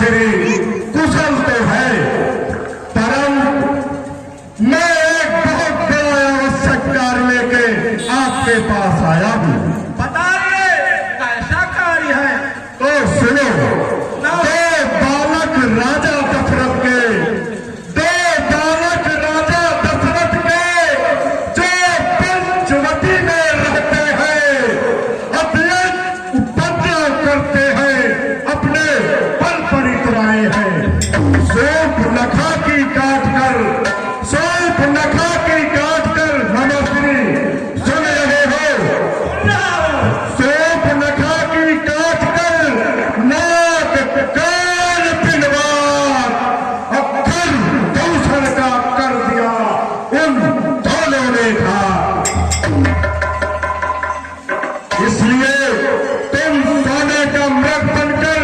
श्री कुशल तो है, परम मैं एक बहुत बड़ा आवश्यक कार्य लेके आपके पास आया हूँ। बताइए कैसा कार्य है? तो सुनो, दो बालक राजा दशरथ के, जो पंचवटी में रहते हैं, अत्यंत उपद्रव करते हैं, अपने बल पर इतराए हैं। शूर्पणखा की काट कर मनोश्री सुन रहे हो? शूर्पणखा की काट कर नाक कान पिलवार अक्खर दूसर का कर दिया उन दोनों ने था। इसलिए तुम सोने का मृग बनकर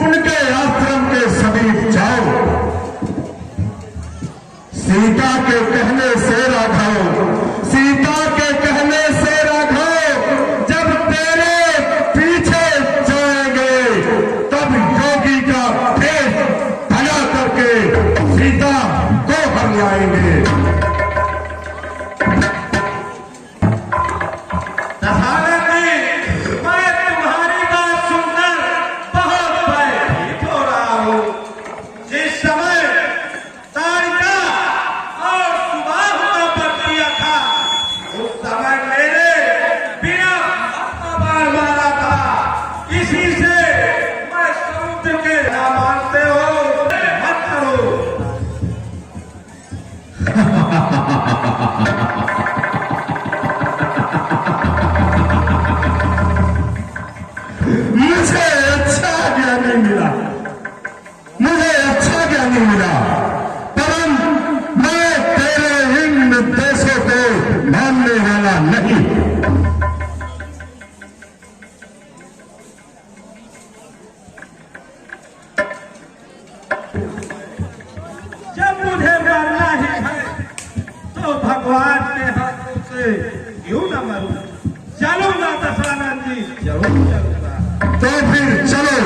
उनके आश्रम के समीप जाओ। सीता के कहने से राघव, सीता के कहने से राघव जब तेरे पीछे जाएंगे तब योगी का भेष बना करके सीता को हर लाएंगे। दशरथ जी, मैं तुम्हारी बात सुनकर बहुत भयभीत हो रहा हूँ। जिस समय तारिका और सुबह का वक्त दिया था, उस समय मेरे बिना बार मारा था। इसी से मैं समुद्र के ना मानते हो मत करो। मुझे अच्छा ज्ञानी मिला, परम मैं तेरे इन निर्देशों को मानने वाला नहीं। जब मुझे मरना ही है तो भगवान के हाथों से क्यों न मरूं? चलूंगा दशरथ जी, जरूर चलूंगा। तो फिर चलो,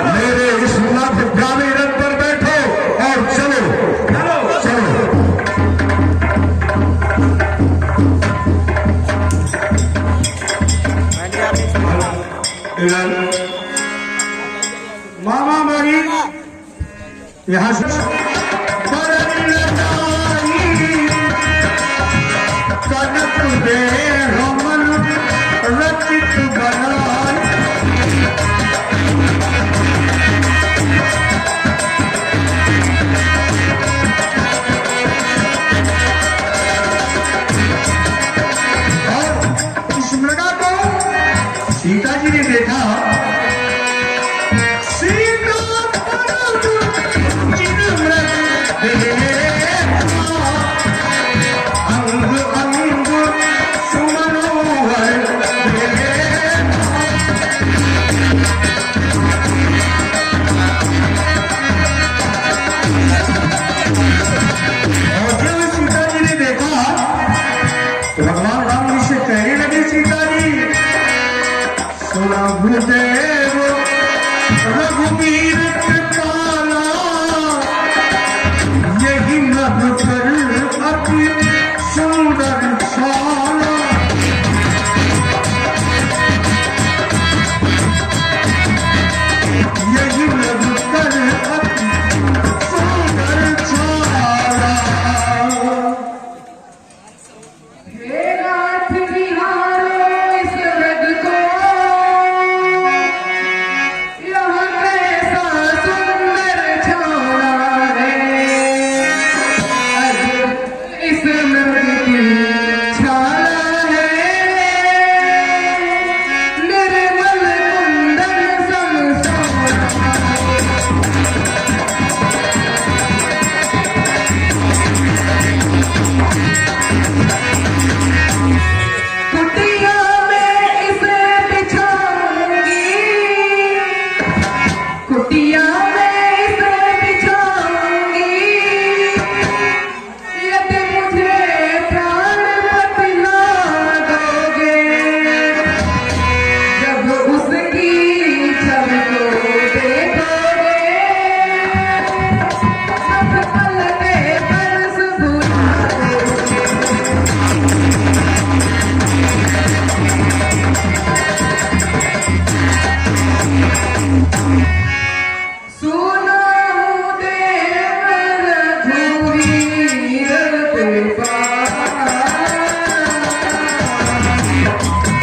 मेरे इस नभगामी रथ पर बैठो और चलो। मामा मारी यहाँ से कनक दे रमन रचित बनाए। और इस मृगा को सीता जी ने देखा। रघुदेव रघुवीर कृपाला, यही मधुकर अति सुंदर शाला। यही मधुकर अति सुंदर शाला। हे नाथ बिहारो इस रग को है